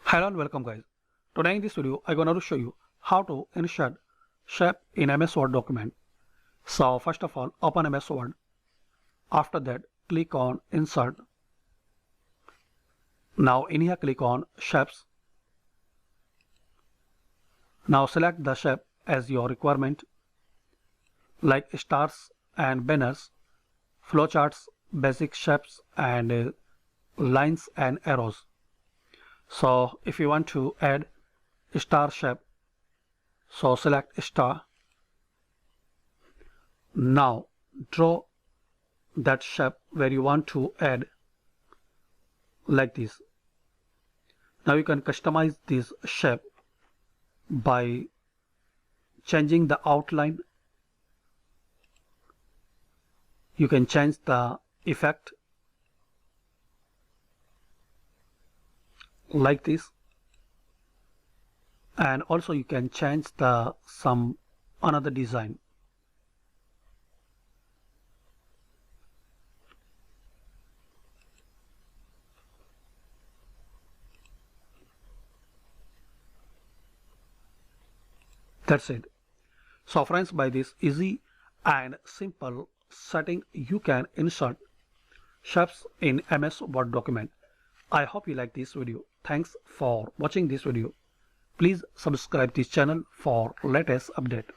Hello and welcome guys. Today in this video I'm going to show you how to insert shape in MS Word document. So first of all open MS Word. After that click on insert. Now in here click on shapes. Now select the shape as your requirement like stars and banners, flowcharts, basic shapes and lines and arrows. So if you want to add star shape, so select star. Now draw that shape where you want to add like this. Now you can customize this shape by changing the outline. You can change the effect like this, and also you can change the some another design. That's it. So friends, by this easy and simple setting you can insert shapes in MS Word document. I hope you like this video. Thanks for watching this video. Please subscribe this channel for latest update.